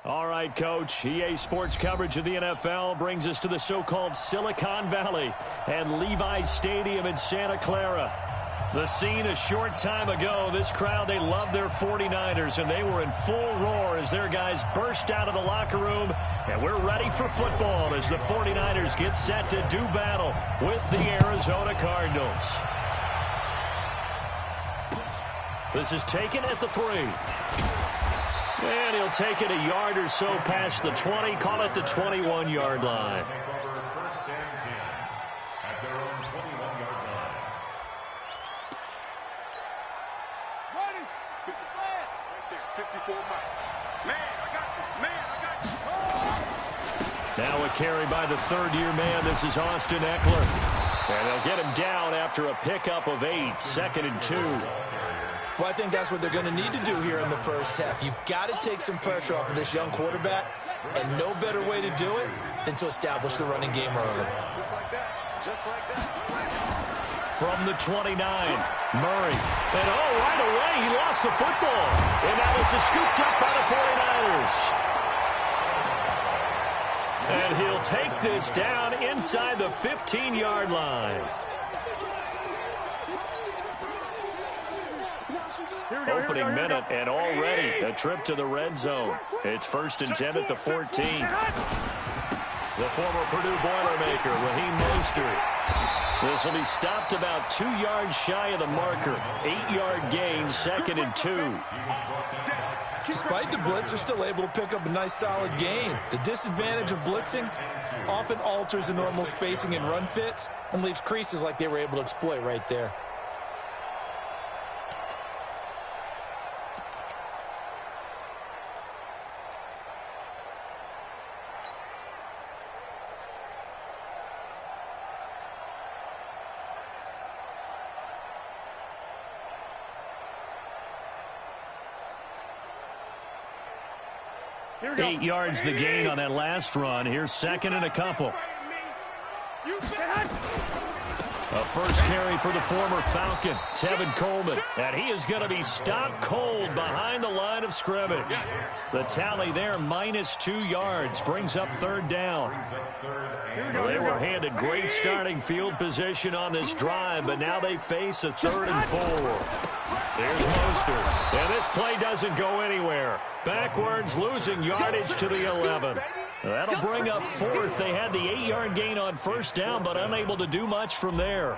All right, Coach. EA Sports coverage of the NFL brings us to the so-called Silicon Valley and Levi's Stadium in Santa Clara. The scene a short time ago, this crowd, they love their 49ers, and they were in full roar as their guys burst out of the locker room. And we're ready for football as the 49ers get set to do battle with the Arizona Cardinals. This is taken at the 3. And he'll take it a yard or so past the 20, call it the 21-yard line. Now a carry by the third-year man. This is Austin Eckler. And they'll get him down after a pickup of 8, 2nd and 2. Well, I think that's what they're going to need to do here in the first half. You've got to take some pressure off of this young quarterback, and no better way to do it than to establish the running game early. Just like that. Just like that. From the 29, Murray. And right away, he lost the football. And now it's scooped up by the 49ers. And he'll take this down inside the 15-yard line. Opening minute, and already a trip to the red zone. It's 1st and 10 at the 14. The former Purdue Boilermaker, Raheem Mostert. This will be stopped about 2 yards shy of the marker. 8-yard gain, 2nd and 2. Despite the blitz, they're still able to pick up a nice solid gain. The disadvantage of blitzing often alters the normal spacing and run fits and leaves creases like they were able to exploit right there. Eight yards the gain on that last run. Here's 2nd and a couple. A first carry for the former Falcon, Tevin Coleman. And he is going to be stopped cold behind the line of scrimmage. The tally there, -2 yards, brings up 3rd down. Well, they were handed great starting field position on this drive, but now they face a 3rd and 4. There's Mostert. And this play doesn't go anywhere. Backwards, losing yardage to the 11. That'll bring up 4th. They had the 8-yard gain on 1st down, but unable to do much from there.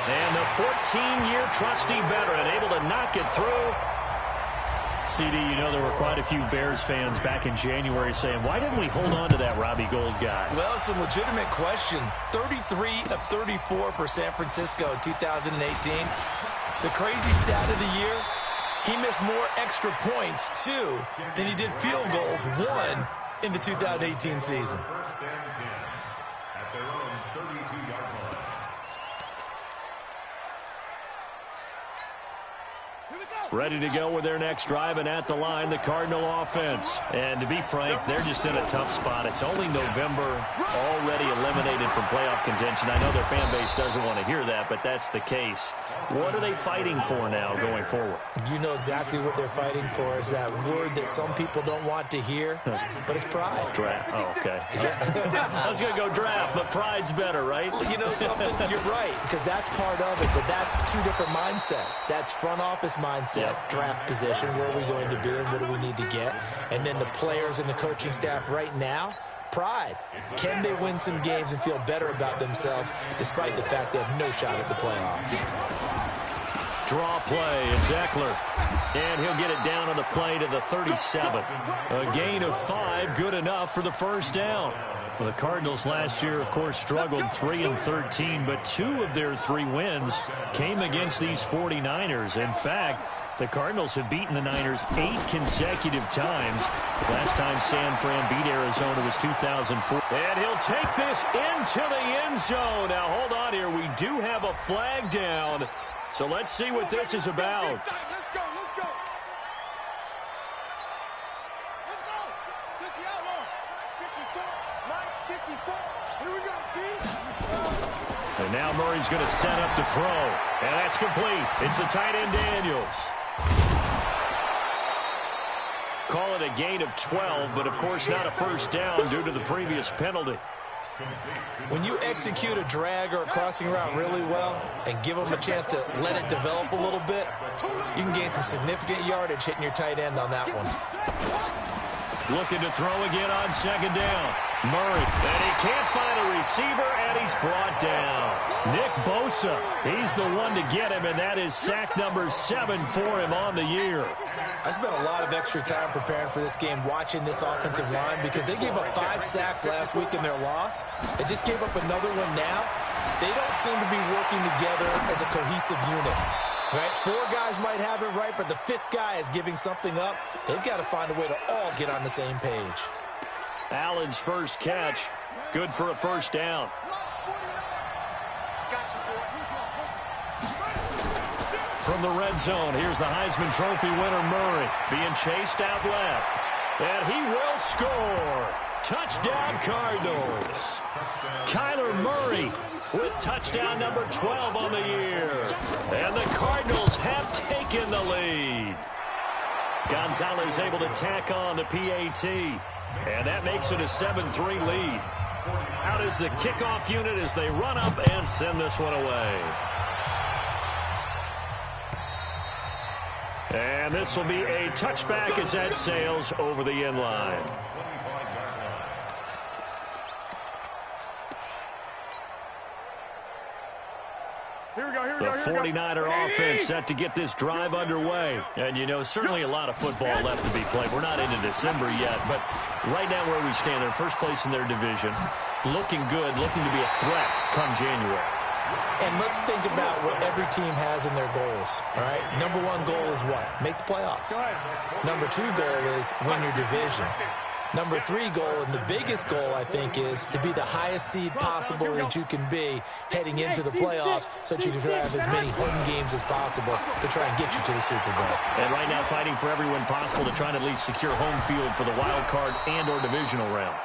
And the 14-year trusty veteran able to knock it through. CD, you know there were quite a few Bears fans back in January saying, why didn't we hold on to that Robbie Gould guy? Well, it's a legitimate question. 33 of 34 for San Francisco in 2018. The crazy stat of the year, he missed more extra points, 2, than he did field goals, 1, in the 2018 season. Ready to go with their next drive, and at the line, the Cardinal offense. And to be frank, they're just in a tough spot. It's only November, already eliminated from playoff contention. I know their fan base doesn't want to hear that, but that's the case. What are they fighting for now going forward? You know exactly what they're fighting for is that word that some people don't want to hear, but it's pride. Draft. Oh, okay. I was going to go draft, but pride's better, right? You know something? You're right, because that's part of it, but that's 2 different mindsets. That's front office mindset. Draft position, where are we going to be and what do we need to get? And then the players and the coaching staff right now, pride. Can they win some games and feel better about themselves despite the fact they have no shot at the playoffs? Draw play, it's Eckler. And he'll get it down on the play to the 37. A gain of 5, good enough for the 1st down. Well, the Cardinals last year, of course, struggled 3-13, but 2 of their 3 wins came against these 49ers. In fact, the Cardinals have beaten the Niners 8 consecutive times. Last time San Fran beat Arizona was 2004. And he'll take this into the end zone. Now, hold on here. We do have a flag down. So let's see what this is about. Let's go. Just the outlaw. 54. Here we go, team. And now Murray's going to set up to throw. And that's complete. It's the tight end Daniels. call it a gain of 12, but of course not a first down due to the previous penalty. When you execute a drag or a crossing route really well and give them a chance to let it develop a little bit, you can gain some significant yardage hitting your tight end on that one. Looking to throw again on second down. Murray, and he can't find a receiver, and he's brought down. Nick Bosa, he's the one to get him, and that is sack number 7 for him on the year. I spent a lot of extra time preparing for this game watching this offensive line because they gave up 5 sacks last week in their loss. They just gave up another one now. They don't seem to be working together as a cohesive unit. Right? 4 guys might have it right, but the 5th guy is giving something up. They've got to find a way to all get on the same page. Allen's first catch, good for a first down. From the red zone, here's the Heisman Trophy winner, Murray, being chased out left. And he will score. Touchdown, Cardinals. Kyler Murray with touchdown number 12 on the year. And the Cardinals have taken the lead. Gonzalez able to tack on the PAT. And that makes it a 7-3 lead. Out is the kickoff unit as they run up and send this one away. And this will be a touchback as that sails over the end line. The 49er offense set to get this drive underway. And, you know, certainly a lot of football left to be played. We're not into December yet, but right now where we stand, they're first place in their division. Looking good, looking to be a threat come January. And let's think about what every team has in their goals, all right? Number 1 goal is what? Make the playoffs. Number 2 goal is win your division. Number 3 goal, and the biggest goal, I think, is to be the highest seed possible that you can be heading into the playoffs so that you can have as many home games as possible to try and get you to the Super Bowl. And right now fighting for every win possible to try and at least secure home field for the wild card and or divisional round.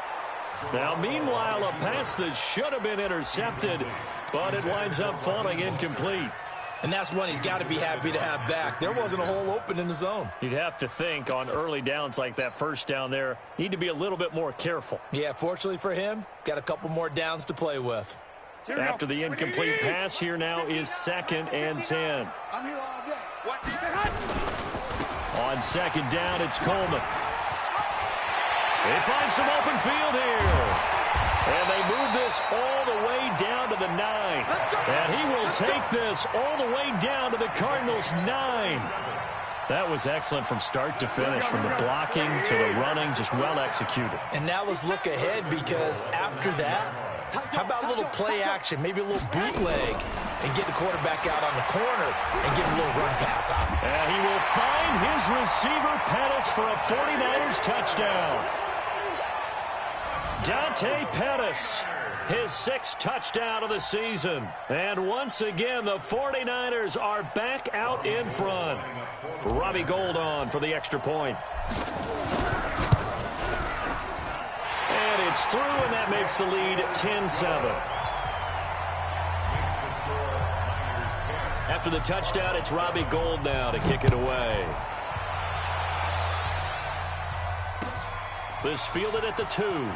Now, meanwhile, a pass that should have been intercepted, but it winds up falling incomplete. And that's one he's got to be happy to have back. There wasn't a hole open in the zone. You'd have to think on early downs like that first down there, need to be a little bit more careful. Yeah, fortunately for him, got a couple more downs to play with. After the incomplete pass, here now is 2nd and 10. I'm here all day. On second down, it's Coleman. They find some open field here. And they move this all the way down to the 9. And he will take this all the way down to the Cardinals' 9. That was excellent from start to finish, from the blocking to the running, just well executed. And now let's look ahead, because after that, how about a little play action, maybe a little bootleg, and get the quarterback out on the corner and give him a little run pass out. And he will find his receiver, Pettis, for a 49ers touchdown. Dante Pettis, his 6th touchdown of the season. And once again, the 49ers are back out in front. Robbie Gould on for the extra point. And it's through, and that makes the lead 10-7. After the touchdown, it's Robbie Gould now to kick it away. This fielded at the 2.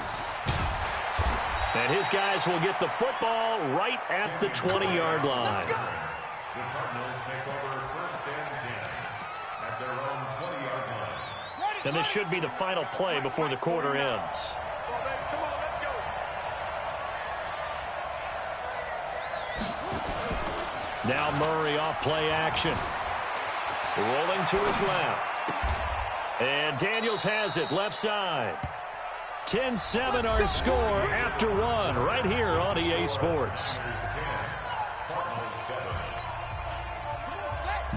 And his guys will get the football right at the 20-yard line. And this should be the final play before the quarter ends. Now Murray off play action. Rolling to his left. And Daniels has it left side. 10-7 our score after 1 right here on EA Sports.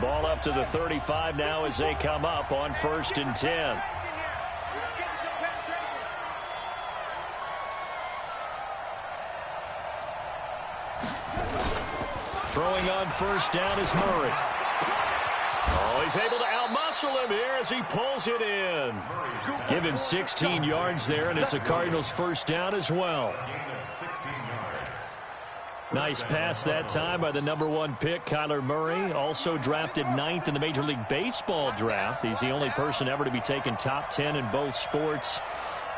Ball up to the 35 now as they come up on 1st and 10. Throwing on 1st down is Murray. Oh, he's able to outmuscle him here as he pulls it in. Give him 16 yards there, and it's a Cardinals 1st down as well. Nice pass that time by the #1 pick, Kyler Murray. Also drafted 9th in the Major League Baseball draft. He's the only person ever to be taken top 10 in both sports.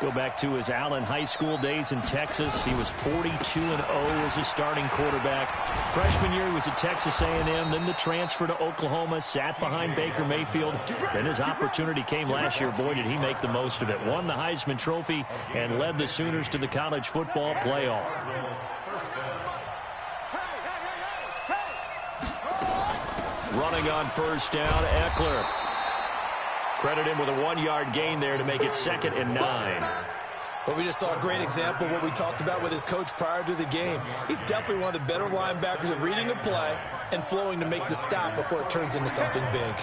Go back to his Allen High School days in Texas. He was 42-0 as a starting quarterback. Freshman year, he was at Texas A&M. Then the transfer to Oklahoma, sat behind Baker Mayfield. Then his opportunity came last year. Boy, did he make the most of it. Won the Heisman Trophy and led the Sooners to the college football playoff. Running on first down, Eckler. Credit him with a 1-yard gain there to make it 2nd and 9. Well, we just saw a great example of what we talked about with his coach prior to the game. He's definitely one of the better linebackers at reading a play and flowing to make the stop before it turns into something big.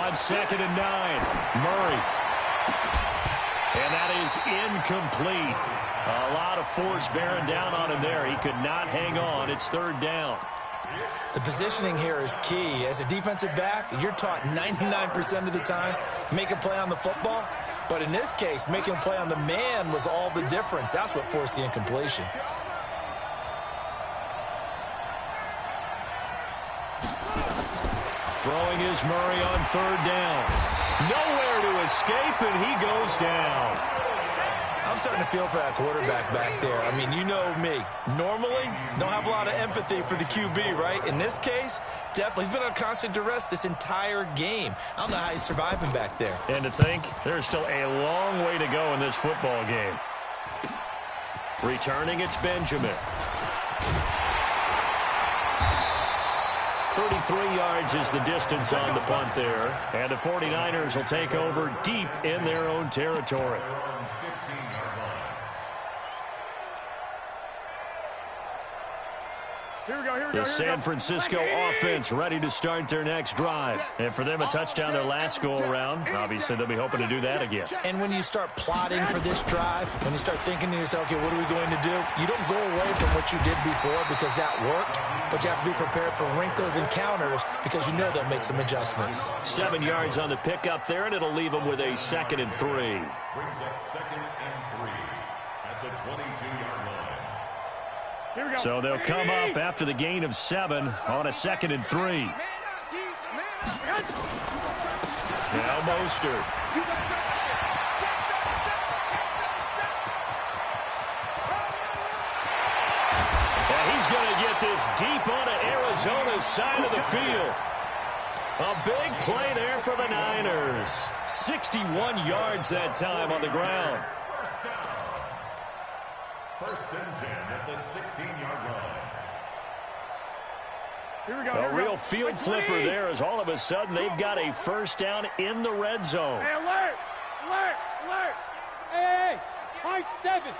On 2nd and 9, Murray. And that is incomplete. A lot of force bearing down on him there. He could not hang on. It's 3rd down. The positioning here is key. As a defensive back, you're taught 99% of the time, make a play on the football. But in this case, making a play on the man was all the difference. That's what forced the incompletion. Throwing is Murray on 3rd down. Nowhere to escape, and he goes down. I'm starting to feel for that quarterback back there. I mean, you know me. Normally, don't have a lot of empathy for the QB, right? In this case, definitely. He's been on constant duress this entire game. I don't know how he's surviving back there. And to think, there's still a long way to go in this football game. Returning, it's Benjamin. 33 yards is the distance on the punt there. And the 49ers will take over deep in their own territory. The San Francisco offense ready to start their next drive. And for them, a touchdown their last go-around. Obviously, they'll be hoping to do that again. And when you start plotting for this drive, when you start thinking to yourself, okay, what are we going to do? You don't go away from what you did before because that worked, but you have to be prepared for wrinkles and counters because you know they'll make some adjustments. 7 yards on the pickup there, and it'll leave them with a 2nd and 3. Brings up 2nd and 3 at the 22-yard line. So they'll come up after the gain of 7 on a 2nd and 3. Now Mostert. And he's going to get this deep onto Arizona's side of the field. A big play there for the Niners. 61 yards that time on the ground. 1st and 10 at the 16-yard line. A real field flipper there as all of a sudden they've got a 1st down in the red zone. Hey, alert! Alert! Alert! Hey! High 7!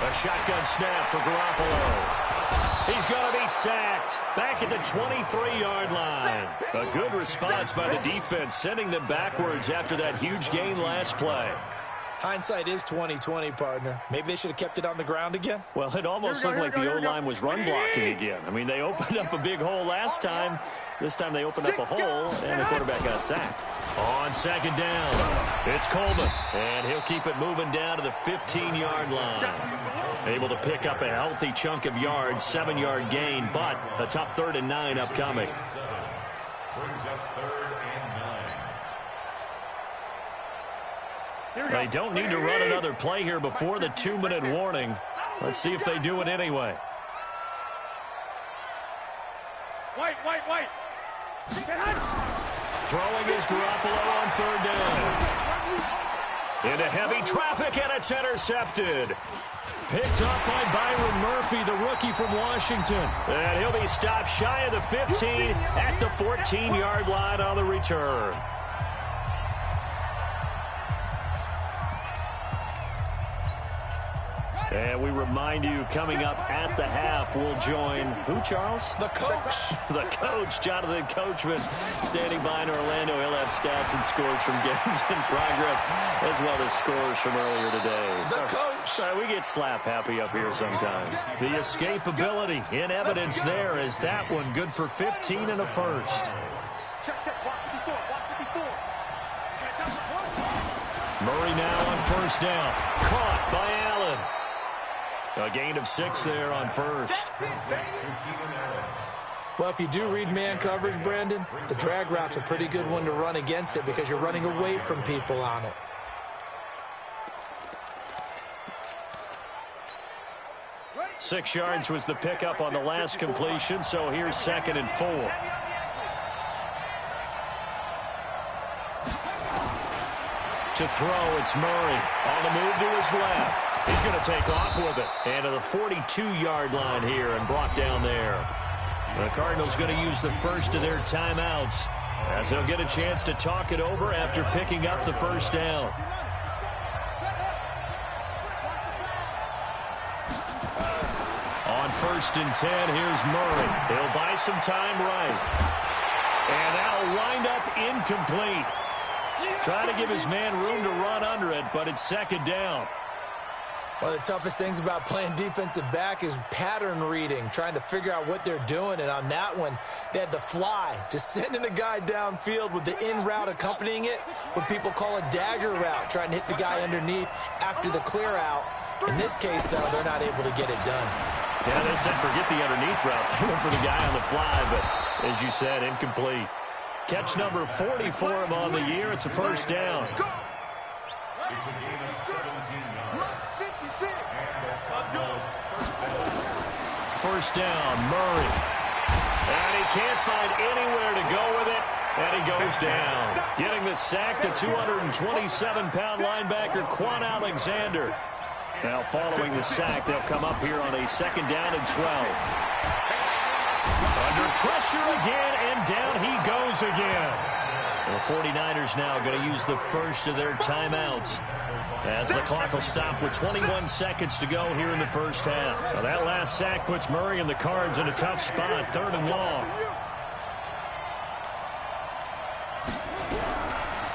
A shotgun snap for Garoppolo. He's going to be sacked back at the 23-yard line. A good response by the defense, sending them backwards after that huge gain last play. Hindsight is 20/20, partner. Maybe they should have kept it on the ground again. Well, it almost looked like the O-line was run blocking again. I mean, they opened up a big hole last time. This time they opened up a hole, and the quarterback got sacked. On 2nd down, it's Coleman, and he'll keep it moving down to the 15-yard line. Able to pick up a healthy chunk of yards, 7-yard gain, but a tough 3rd and 9 upcoming. Brings up 3rd and 9. They don't need to run another play here before the 2-minute warning. Let's see if they do it anyway. Wait. Throwing is Garoppolo on 3rd down. Into heavy traffic, and it's intercepted. Picked up by Byron Murphy, the rookie from Washington. And he'll be stopped shy of the 15 at the 14-yard line on the return. And we remind you, coming up at the half, we'll join who, Charles? The coach. The coach, Jonathan Coachman, standing by in Orlando. He'll have stats and scores from games in progress, as well as scores from earlier today. The coach. Sorry, we get slap happy up here sometimes. The escapability in evidence there is that one good for 15 and a first. Check. Watch 54. Murray now on first down. Caught by Allen. A gain of 6 there on first. Well, if you do read man coverage, Brandon, the drag route's a pretty good one to run against it because you're running away from people on it. Six yards was the pickup on the last completion, so here's 2nd and 4. To throw, it's Murray. On the move to his left. He's going to take off with it. And to the 42-yard line here and brought down there. The Cardinals going to use the first of their timeouts as they'll get a chance to talk it over after picking up the first down. On 1st and 10, here's Murray. He'll buy some time right. And that'll wind up incomplete. Trying to give his man room to run under it, but it's 2nd down. One of the toughest things about playing defensive back is pattern reading, trying to figure out what they're doing. And on that one, they had the fly, just sending a guy downfield with the in route accompanying it, what people call a dagger route, trying to hit the guy underneath after the clear out. In this case, though, they're not able to get it done. Yeah, they said forget the underneath route. They went for the guy on the fly, but as you said, incomplete. Catch number 40 for him on the year. It's a first down. It's a gain of 17 yards. First down, Murray. And he can't find anywhere to go with it, and he goes down. Getting the sack, the 227-pound linebacker, Quan Alexander. Now following the sack, they'll come up here on a 2nd down and 12. Under pressure again, and down he goes again. The 49ers now going to use the first of their timeouts as the clock will stop with 21 seconds to go here in the first half. Now that last sack puts Murray and the Cards in a tough spot, 3rd and long.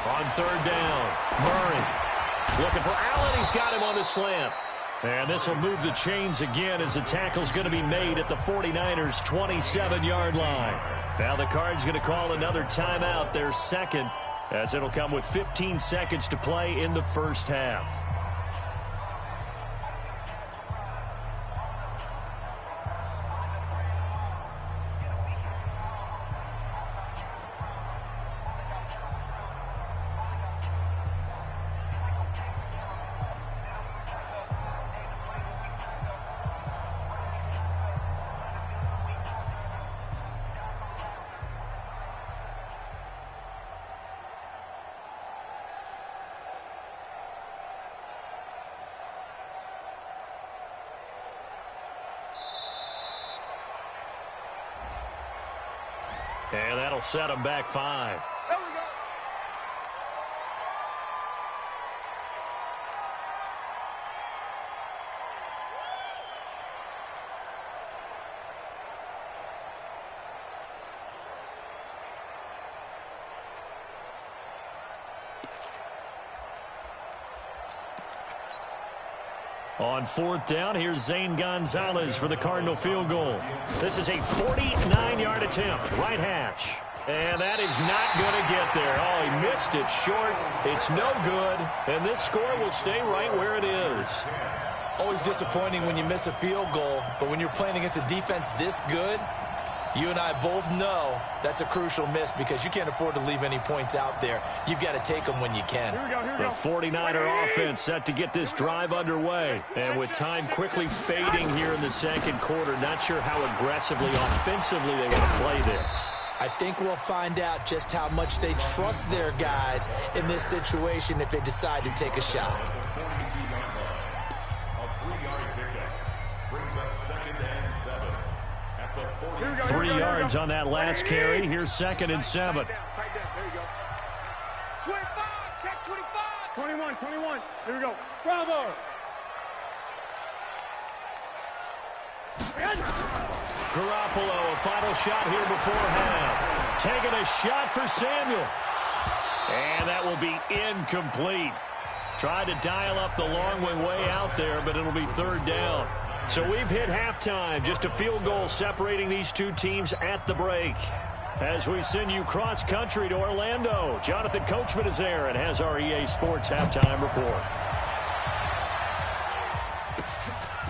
On 3rd down, Murray looking for Allen. He's got him on the slant. And this will move the chains again as the tackle's going to be made at the 49ers' 27-yard line. Now the Cards going to call another timeout, their 2nd, as it'll come with 15 seconds to play in the first half. And that'll set them back 5. There we go. On 4th down, here's Zane Gonzalez for the Cardinal field goal. This is a 49-yard attempt, right hash. And that is not going to get there. Oh, he missed it short. It's no good. And this score will stay right where it is. Always disappointing when you miss a field goal, but when you're playing against a defense this good, you and I both know that's a crucial miss because you can't afford to leave any points out there. You've got to take them when you can. The 49er offense set to get this drive underway. And with time quickly fading here in the 2nd quarter, not sure how aggressively, offensively they want to play this. I think we'll find out just how much they trust their guys in this situation if they decide to take a shot. A 3-yard pickup brings up 2nd and 7. 3 yards on that last carry. Here's 2nd and 7. Tight down. There you go. 25. Check 25. 21. Here we go. Bravo. Garoppolo, a final shot here before half. Taking a shot for Samuel. And that will be incomplete. Tried to dial up the long way out there, but it'll be 3rd down. So we've hit halftime. Just a field goal separating these two teams at the break. As we send you cross-country to Orlando, Jonathan Coachman is there and has our EA Sports halftime report.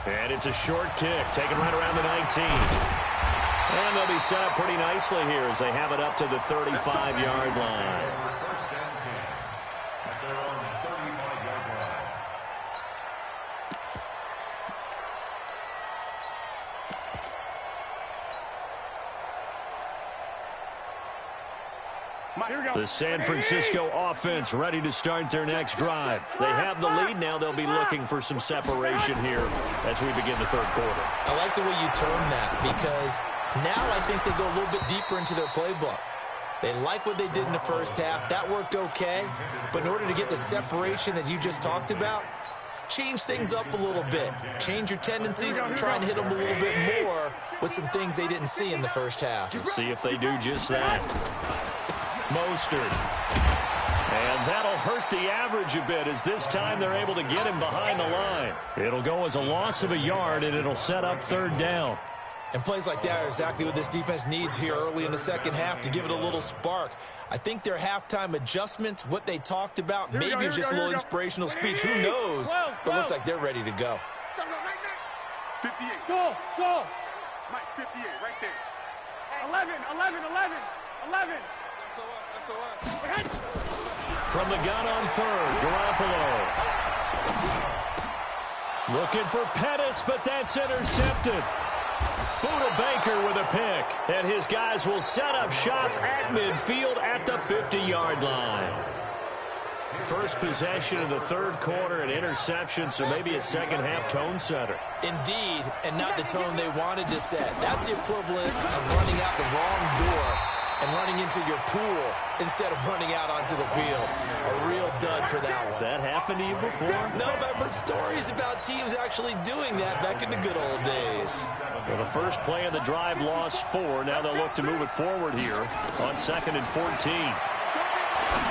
And it's a short kick, taken right around the 19. And they'll be set up pretty nicely here as they have it up to the 35-yard line. The San Francisco offense ready to start their next drive. They have the lead. Now they'll be looking for some separation here as we begin the third quarter. I like the way you term that because now I think they go a little bit deeper into their playbook. They like what they did in the first half. That worked okay. But in order to get the separation that you just talked about, change things up a little bit. Change your tendencies, try and hit them a little bit more with some things they didn't see in the first half. Let's see if they do just that. Mostert. And that'll hurt the average a bit as this time they're able to get him behind the line. It'll go as a loss of a yard, and it'll set up third down. And plays like that are exactly what this defense needs here early in the second half to give it a little spark. I think their halftime adjustments, what they talked about, maybe it was just a little inspirational speech. Who knows? But it looks like they're ready to go. 58. Go. Mike, 58, right there. 11. From the gun on third, Garoppolo. Looking for Pettis, but that's intercepted. Buda Baker with a pick, and his guys will set up shop at midfield at the 50-yard line. First possession of the third quarter, an interception, so maybe a second-half tone setter. Indeed, and not the tone they wanted to set. That's the equivalent of running out the wrong door and running into your pool instead of running out onto the field. A real dud for that one. Has that happened to you before? No, but I've heard stories about teams actually doing that back in the good old days. Well, the first play of the drive lost 4. Now they'll look to move it forward here on 2nd and 14.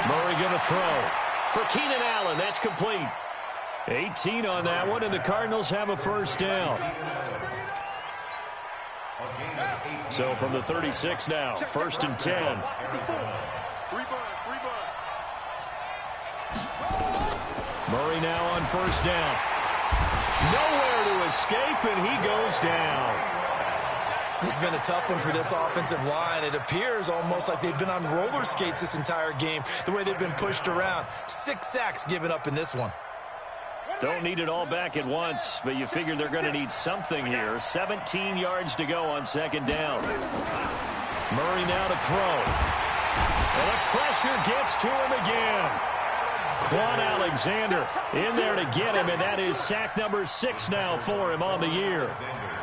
Murray going to throw. For Keenan Allen, that's complete. 18 on that one, and the Cardinals have a first down. So from the 36 now, 1st and 10. Murray now on first down. Nowhere to escape, and he goes down. This has been a tough one for this offensive line. It appears almost like they've been on roller skates this entire game, the way they've been pushed around. 6 sacks given up in this one. Don't need it all back at once, but you figure they're going to need something here. 17 yards to go on 2nd down. Murray now to throw. And the pressure gets to him again. Quan Alexander in there to get him, and that is sack number 6 now for him on the year.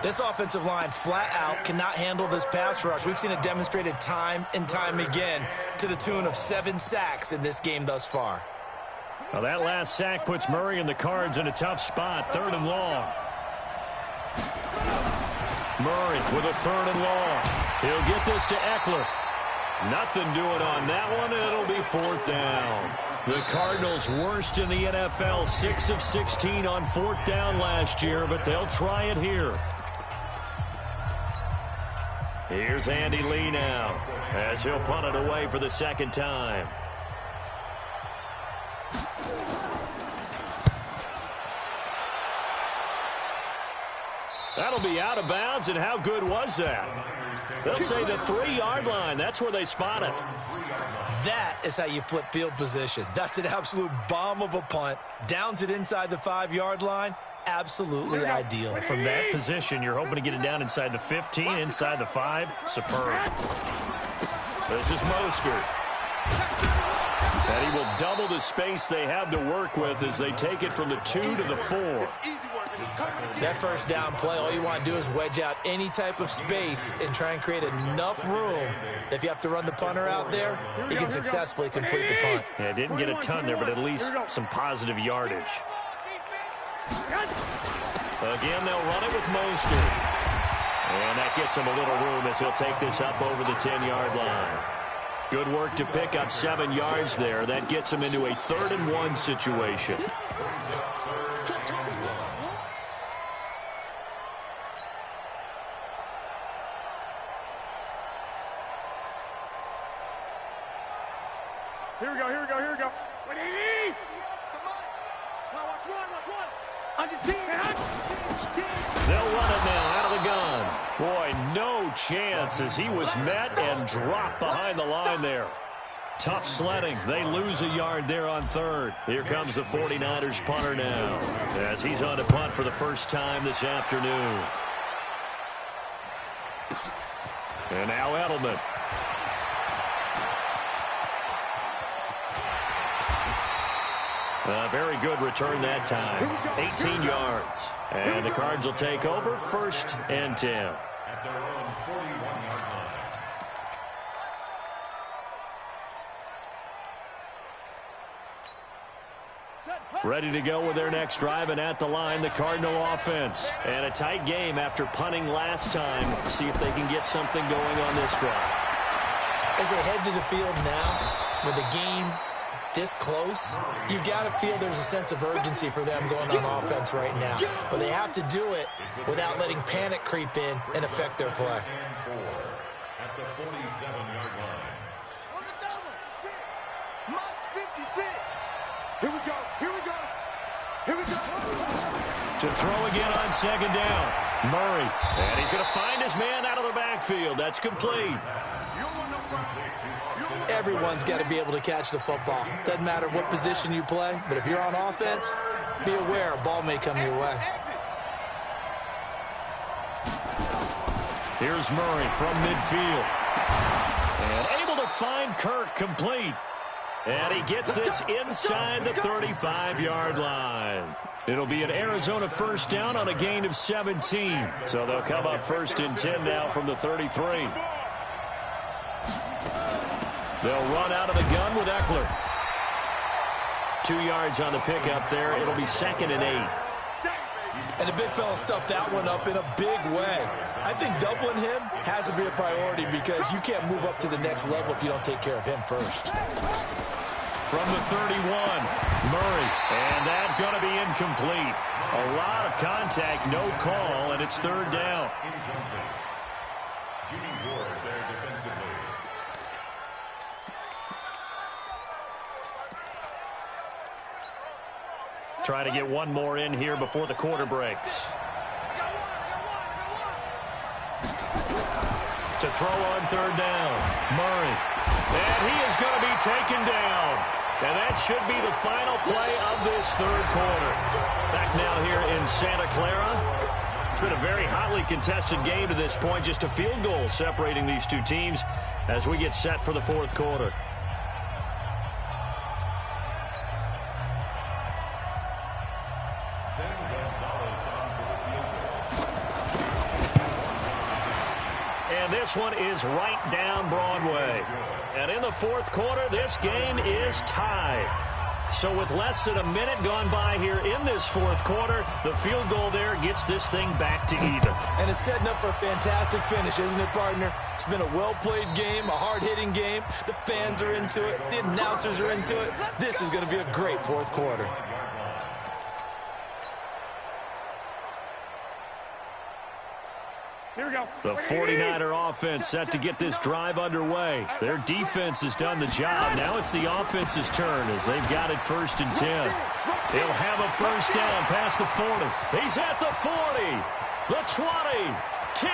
This offensive line flat out cannot handle this pass rush. We've seen it demonstrated time and time again to the tune of 7 sacks in this game thus far. Well, that last sack puts Murray and the Cards in a tough spot, 3rd and long. Murray with a 3rd and long. He'll get this to Eckler. Nothing doing on that one, and it'll be 4th down. The Cardinals worst in the NFL, 6 of 16 on 4th down last year, but they'll try it here. Here's Andy Lee now as he'll punt it away for the 2nd time. That'll be out of bounds, and how good was that? They'll say the 3-yard line. That's where they spot it. That is how you flip field position. That's an absolute bomb of a punt. Downs it inside the 5-yard line. Absolutely ideal. From that position, you're hoping to get it down inside the 15, inside the 5. Superb. This is Mostert. And he will double the space they have to work with as they take it from the 2 to the 4. That first down play, all you want to do is wedge out any type of space and try and create enough room. If you have to run the punter out there, he can successfully complete the punt. Yeah, didn't get a ton there, but at least some positive yardage. Again, they'll run it with Mostert. And that gets him a little room as he'll take this up over the 10-yard line. Good work to pick up 7 yards there. That gets him into a 3rd and 1 situation. Here we go, here we go, here we go. What do you need? Come on. Now watch one. On your team. They'll run it now out of the gun. Boy, no chance as he was met and dropped behind the line there. Tough sledding. They lose a yard there on third. Here comes the 49ers punter now as he's on to punt for the first time this afternoon. And now Edelman. A very good return that time. 18 yards. And the Cards will take over 1st and 10. At their own 41-yard line. Ready to go with their next drive, and at the line, the Cardinal offense. And a tight game after punting last time. See if they can get something going on this drive. As they head to the field now, with the game this close, you've got to feel there's a sense of urgency for them going on offense right now. But they have to do it without letting panic creep in and affect their play. At the 47-yard line. On the double. 6. Mott's 56. Here we go. Here we go. Here we go. To throw again on 2nd down. Murray. And he's going to find his man out of the backfield. That's complete. Everyone's got to be able to catch the football. Doesn't matter what position you play, but if you're on offense, be aware a ball may come your way. Here's Murray from midfield. And able to find Kirk complete. And he gets this inside the 35-yard line. It'll be an Arizona 1st down on a gain of 17. So they'll come up 1st and 10 now from the 33. They'll run out of the gun with Eckler. 2 yards on the pickup there. It'll be 2nd and 8. And the big fella stuffed that one up in a big way. I think doubling him has to be a priority because you can't move up to the next level if you don't take care of him first. From the 31, Murray. And that's going to be incomplete. A lot of contact, no call, and it's 3rd down. Jimmy Ward there defensively. Try to get one more in here before the quarter breaks. To throw on 3rd down, Murray. And he is going to be taken down. And that should be the final play of this 3rd quarter. Back now here in Santa Clara. It's been a very hotly contested game to this point. Just a field goal separating these two teams as we get set for the 4th quarter. And this one is right down Broadway. And in the 4th quarter, this game is tied. So with less than a minute gone by here in this 4th quarter, the field goal there gets this thing back to even. And it's setting up for a fantastic finish, isn't it, partner? It's been a well-played game, a hard-hitting game. The fans are into it. The announcers are into it. This is going to be a great 4th quarter. Here we go. The 49er offense set to get this drive underway. Their defense has done the job. Now it's the offense's turn as they've got it 1st and 10. He'll have a 1st down past the 40. He's at the 40, the 20, 10.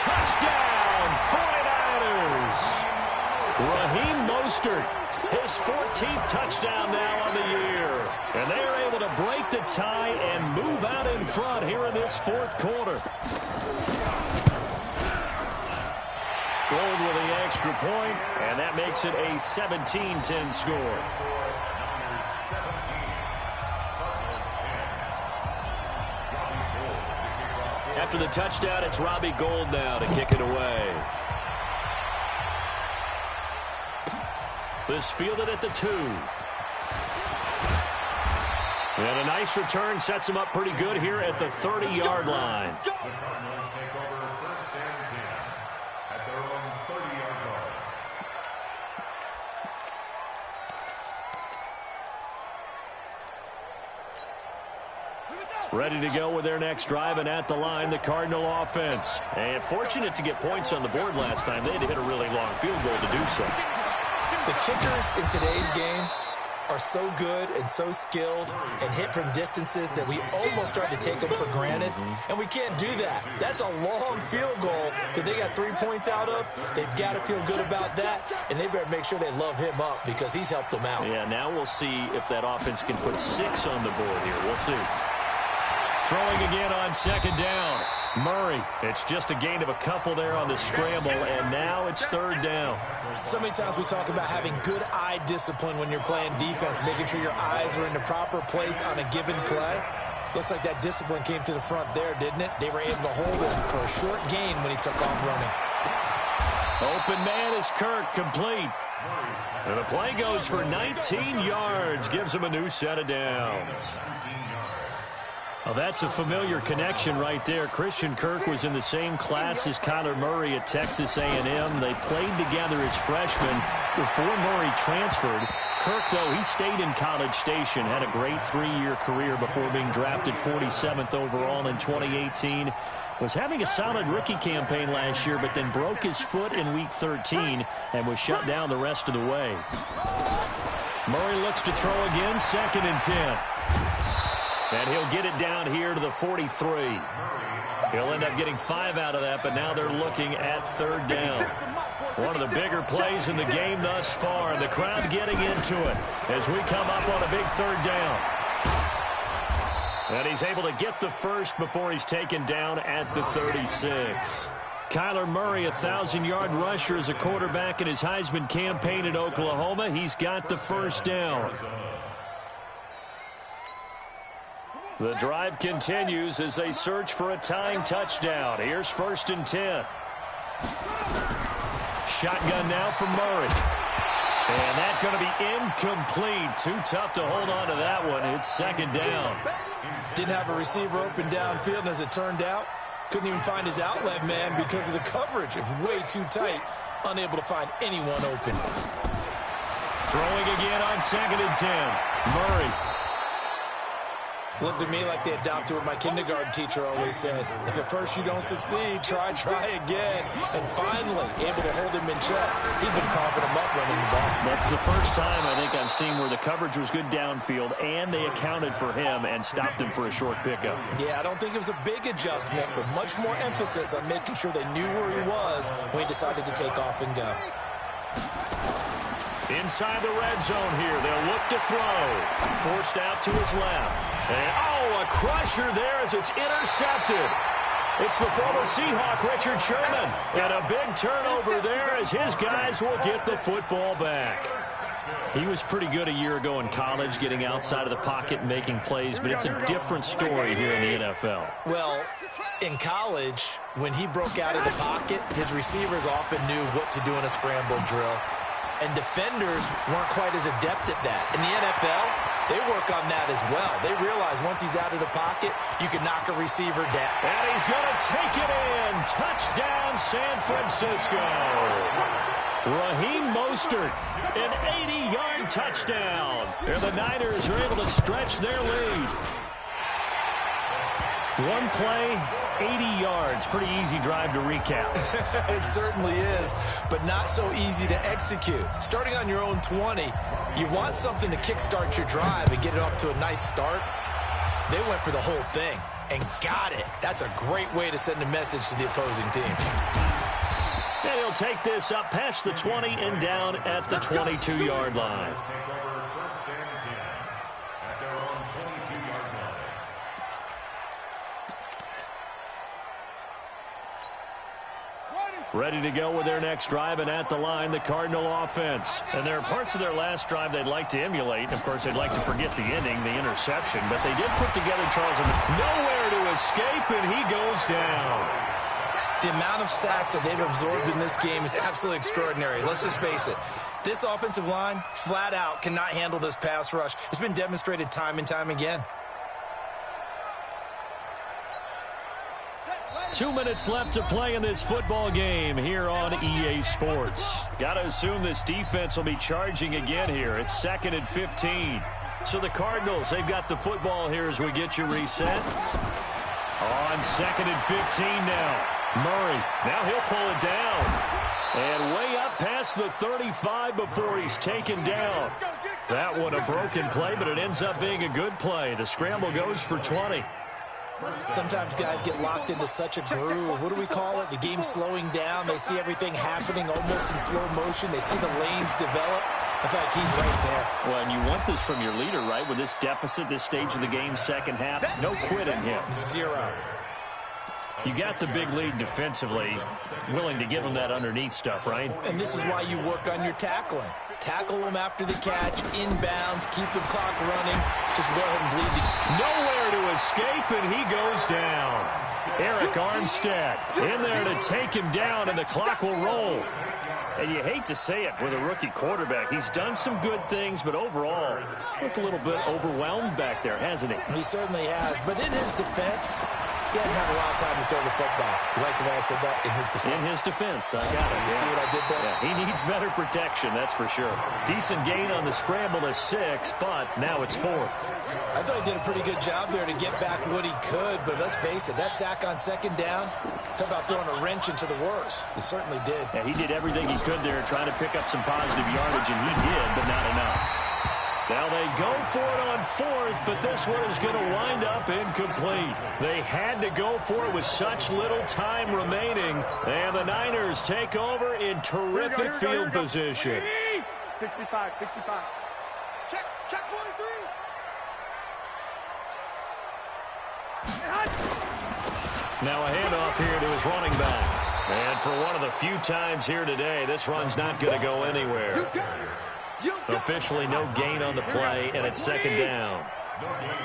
Touchdown, 49ers. Raheem Mostert, his 14th touchdown now on the year. And they are able to break the tie and move out in front here in this 4th quarter. Gold with the extra point, and that makes it a 17-10 score. After the touchdown, it's Robbie Gould now to kick it away. This fielded at the 2. And a nice return sets him up pretty good here at the 30-yard line. The Cardinals take over 1st and 10 at their own 30-yard line. Ready to go with their next drive, and at the line, the Cardinal offense. And fortunate to get points on the board last time. They had to hit a really long field goal to do so. The kickers in today's game are so good and so skilled and hit from distances that we almost start to take them for granted, and we can't do that. That's a long field goal that they got 3 points out of. They've got to feel good about that, and they better make sure they love him up because he's helped them out. Yeah, now we'll see if that offense can put 6 on the board here. We'll see. Throwing again on second down. Murray, it's just a gain of a couple there on the scramble, and now it's third down. So many times we talk about having good eye discipline when you're playing defense, making sure your eyes are in the proper place on a given play. Looks like that discipline came to the front there, didn't it? They were able to hold him for a short gain when he took off running. Open man is Kirk, complete. And the play goes for 19 yards, gives him a new set of downs. Well, that's a familiar connection right there. Christian Kirk was in the same class as Kyler Murray at Texas A&M. They played together as freshmen before Murray transferred. Kirk, though, he stayed in College Station, had a great 3-year career before being drafted 47th overall in 2018. Was having a solid rookie campaign last year, but then broke his foot in Week 13 and was shut down the rest of the way. Murray looks to throw again, 2nd and 10. And he'll get it down here to the 43. He'll end up getting 5 out of that, but now they're looking at third down. One of the bigger plays in the game thus far, and the crowd getting into it as we come up on a big third down. And he's able to get the first before he's taken down at the 36. Kyler Murray, a 1,000-yard rusher as a quarterback in his Heisman campaign at Oklahoma. He's got the first down. The drive continues as they search for a tying touchdown. Here's 1st and 10. Shotgun now from Murray. And that's going to be incomplete. Too tough to hold on to that one. It's 2nd down. Didn't have a receiver open downfield, and as it turned out, couldn't even find his outlet man because of the coverage. It was way too tight, unable to find anyone open. Throwing again on 2nd and 10. Murray. Looked to me like they adopted what my kindergarten teacher always said. If at first you don't succeed, try again. And finally, able to hold him in check. He'd been carving him up running the ball. That's the first time I think I've seen where the coverage was good downfield and they accounted for him and stopped him for a short pickup. Yeah, I don't think it was a big adjustment, but much more emphasis on making sure they knew where he was when he decided to take off and go. Inside the red zone here, they'll look to throw. Forced out to his left. And, a crusher there as it's intercepted. It's the former Seahawk, Richard Sherman. And a big turnover there as his guys will get the football back. He was pretty good a year ago in college, getting outside of the pocket and making plays, but it's a different story here in the NFL. Well, in college, when he broke out of the pocket, his receivers often knew what to do in a scramble drill. And defenders weren't quite as adept at that. In the NFL, they work on that as well. They realize once he's out of the pocket, you can knock a receiver down. And he's going to take it in. Touchdown, San Francisco. Raheem Mostert, an 80-yard touchdown. And the Niners are able to stretch their lead. One play, 80 yards. Pretty easy drive to recap. It certainly is, but not so easy to execute. Starting on your own 20, you want something to kickstart your drive and get it off to a nice start. They went for the whole thing and got it. That's a great way to send a message to the opposing team. And he'll take this up past the 20 and down at the 22-yard line. Ready to go with their next drive, and at the line, the Cardinal offense. And there are parts of their last drive they'd like to emulate. Of course, they'd like to forget the ending, the interception. But they did put together Charles nowhere to escape, and he goes down. The amount of sacks that they've absorbed in this game is absolutely extraordinary. Let's just face it. This offensive line, flat out, cannot handle this pass rush. It's been demonstrated time and time again. 2 minutes left to play in this football game here on EA Sports. Got to assume this defense will be charging again here. It's 2nd and 15. So the Cardinals, they've got the football here as we get you reset. On 2nd and 15 now. Murray, now he'll pull it down. And way up past the 35 before he's taken down. That one a broken play, but it ends up being a good play. The scramble goes for 20. Sometimes guys get locked into such a groove. What do we call it? The game's slowing down. They see everything happening almost in slow motion. They see the lanes develop. In fact, he's right there. Well, and you want this from your leader, right? With this deficit, this stage of the game, second half, no quitting him. Zero. You got the big lead defensively, willing to give him that underneath stuff, right? And this is why you work on your tackling. Tackle them after the catch, inbounds, keep the clock running. Just go ahead and bleed the... Nowhere to escape, and he goes down. Eric Armstead in there to take him down, and the clock will roll. And you hate to say it with a rookie quarterback. He's done some good things, but overall, looked a little bit overwhelmed back there, hasn't he? He certainly has. But in his defense, he hadn't had a lot of time to throw the football. You like the way I said that? In his defense. In his defense, I got it. You see what I did there? Yeah, he needs better protection, that's for sure. Decent gain on the scramble to 6, but now it's 4th. I thought he did a pretty good job there to get back what he could, but let's face it, that sack on second down, talk about throwing a wrench into the works. He certainly did. Yeah, he did everything he could there, trying to pick up some positive yardage, and he did, but not enough. Now they go for it on 4th, but this one is going to wind up incomplete. They had to go for it with such little time remaining, and the Niners take over in terrific field position. 65. Check 43. Now a handoff here to his running back. And for one of the few times here today, this run's not going to go anywhere. Officially no gain on the play, and it's second down.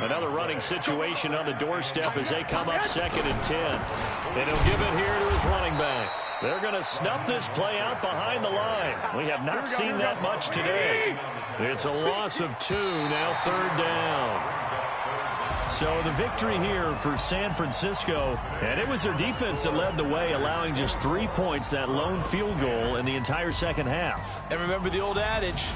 Another running situation on the doorstep as they come up 2nd and 10. And he'll give it here to his running back. They're going to snuff this play out behind the line. We have not seen that much today. It's a loss of 2, now 3rd down. So the victory here for San Francisco, and it was their defense that led the way, allowing just 3 points, that lone field goal in the entire second half. And remember the old adage,